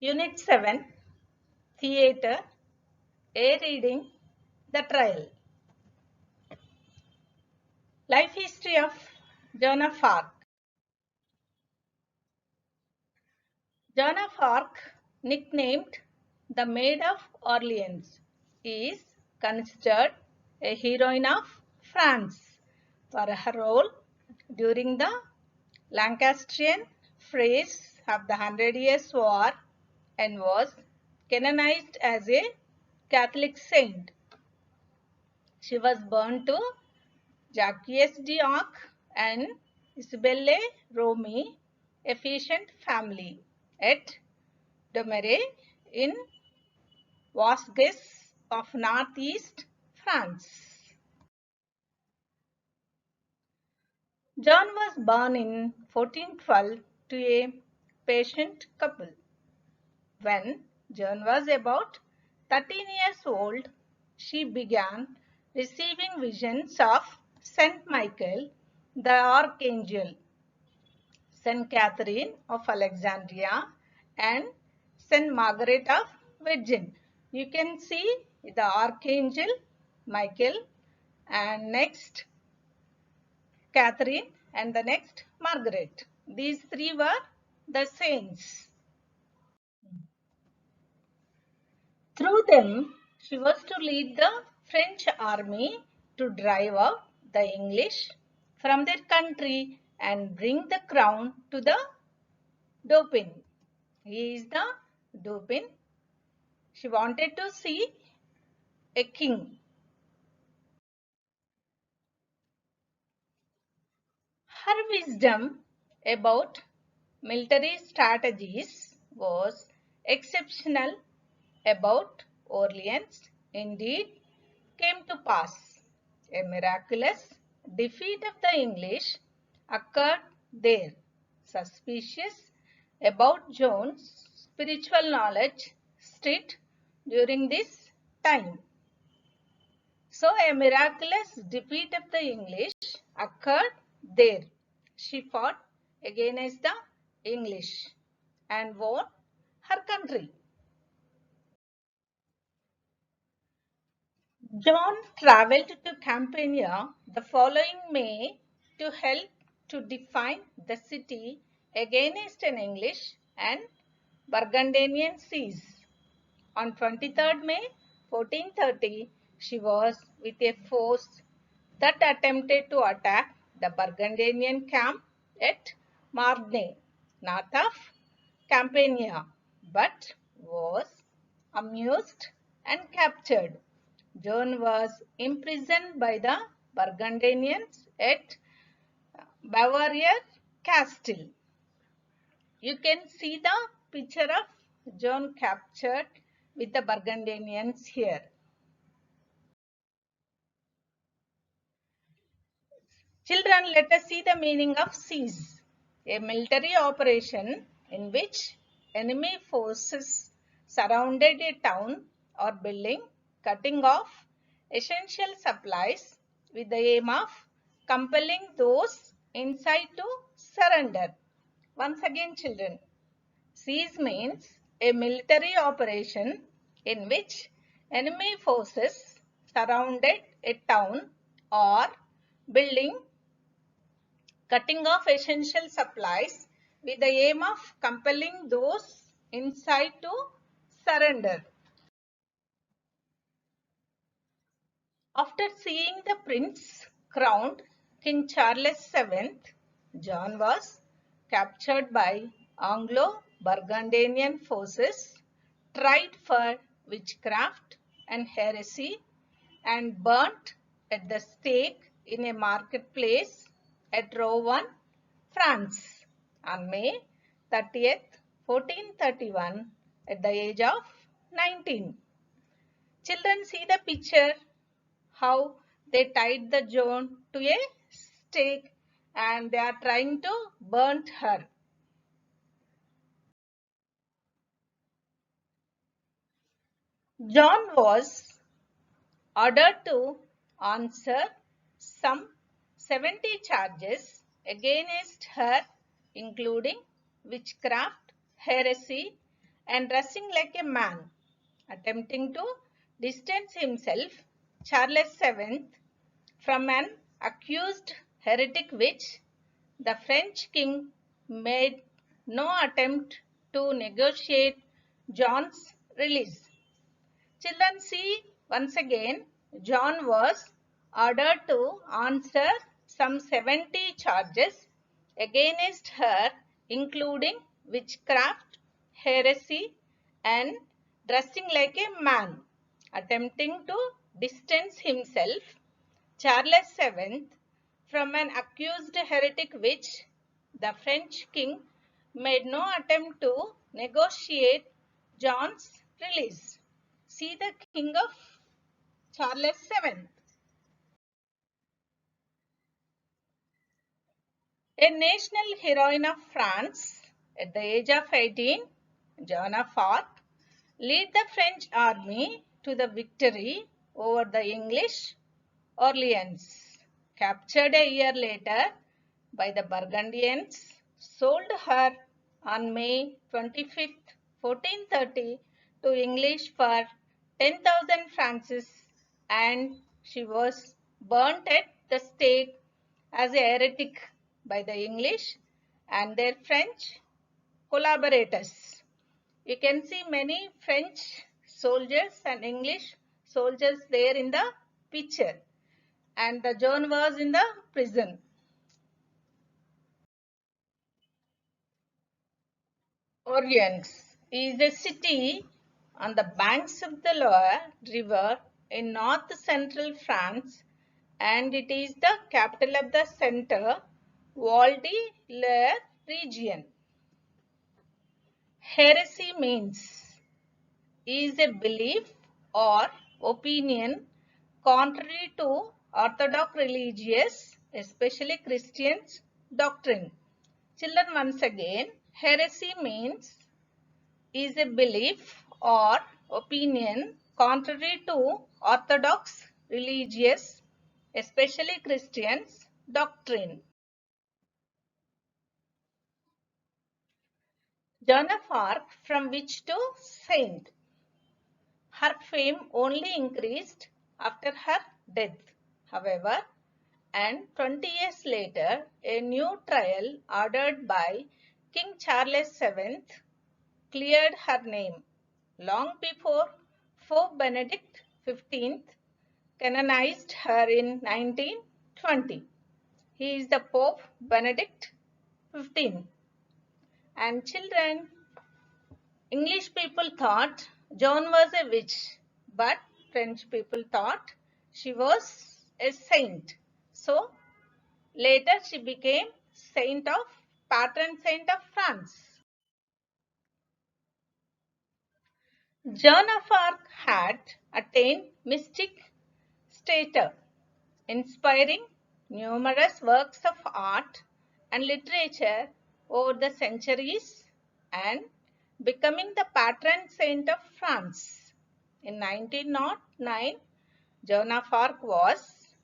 Unit 7, Theatre, A reading, The Trial. Life history of Joan of Arc. Joan of Arc, nicknamed the Maid of Orleans, is considered a heroine of France for her role during the Lancastrian phase of the Hundred Years' War and was canonized as a Catholic saint. She was born to Jacques d'Arc and Isabelle Romy, a peasant family, at Domeray in Vosges of northeast France. John was born in 1412 to a peasant couple. When Joan was about 13 years old, she began receiving visions of Saint Michael the Archangel, Saint Catherine of Alexandria, and Saint Margaret of Virgin. You can see the Archangel Michael and next Catherine and the next Margaret. These three were the saints. Through them, she was to lead the French army to drive out the English from their country and bring the crown to the Dauphin. He is the Dauphin. She wanted to see a king. Her wisdom about military strategies was exceptional. About Orleans indeed came to pass. A miraculous defeat of the English occurred there. Suspicious about Joan's spiritual knowledge stirred during this time. So a miraculous defeat of the English occurred there. She fought against the English and won her country. John travelled to Campania the following May to help to defend the city against an English and Burgundian siege. On 23rd May 1430, she was with a force that attempted to attack the Burgundian camp at Marne, north of Campania, but was amused and captured. Joan was imprisoned by the Burgundians at Bavaria Castle. You can see the picture of Joan captured with the Burgundians here. Children, let us see the meaning of siege. A military operation in which enemy forces surrounded a town or building, cutting off essential supplies with the aim of compelling those inside to surrender. Once again, children, siege means a military operation in which enemy forces surrounded a town or building, cutting off essential supplies with the aim of compelling those inside to surrender. After seeing the prince crowned King Charles VII, John was captured by Anglo-Burgundian forces, tried for witchcraft and heresy, and burnt at the stake in a marketplace at Rouen, France on May 30th, 1431 at the age of 19. Children, see the picture how they tied the Joan to a stake and they are trying to burn her. John was ordered to answer some 70 charges against her, including witchcraft, heresy, and dressing like a man, attempting to distance himself, Charles VII, from an accused heretic witch, the French king made no attempt to negotiate John's release. Children, see once again, John was ordered to answer some 70 charges against her, including witchcraft, heresy, and dressing like a man, attempting to distance himself, Charles VII, from an accused heretic witch. The French king made no attempt to negotiate John's release. See the king of Charles VII. A national heroine of France, at the age of 18, Joan of Arc led the French army to the victory over the English Orleans. Captured a year later by the Burgundians, sold her on May 25, 1430 to English for 10,000 francs, and she was burnt at the stake as a heretic by the English and their French collaborators. You can see many French soldiers and English soldiers there in the picture, and the Joan was in the prison. Orleans is a city on the banks of the Loire River in north-central France, and it is the capital of the Centre Val de Loire region. Heresy means is a belief or opinion contrary to orthodox religious, especially Christians, doctrine. Children, once again, heresy means is a belief or opinion contrary to orthodox religious, especially Christians, doctrine. Joan of Arc, from witch to saint. Her fame only increased after her death, however, and 20 years later, a new trial ordered by King Charles VII cleared her name. Long before Pope Benedict XV canonized her in 1920. He is the Pope Benedict XV. And children, English people thought Joan was a witch, but French people thought she was a saint. So later she became patron saint of France. Joan of Arc had attained mystic stature, inspiring numerous works of art and literature over the centuries and becoming the patron saint of France. In 1909, Joan of Arc was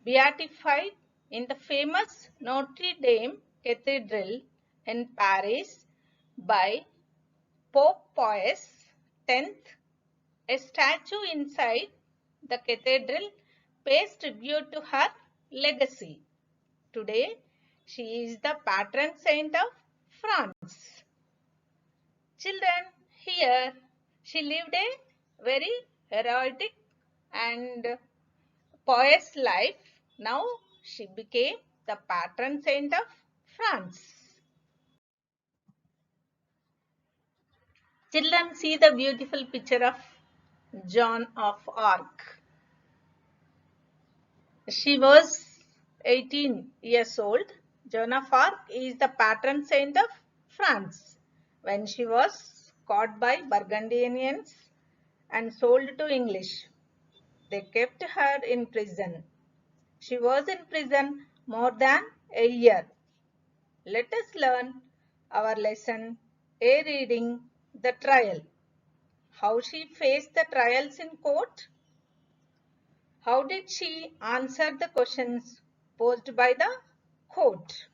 beatified in the famous Notre Dame Cathedral in Paris by Pope Pius X. A statue inside the cathedral pays tribute to her legacy. Today, she is the patron saint of France. Children, here she lived a very heroic and pious life. Now she became the patron saint of France. Children, see the beautiful picture of Joan of Arc. She was 18 years old. Joan of Arc is the patron saint of France. When she was caught by Burgundians and sold to English, they kept her in prison. She was in prison more than a year. Let us learn our lesson, a reading the trial. How she faced the trials in court. How did she answer the questions posed by the court?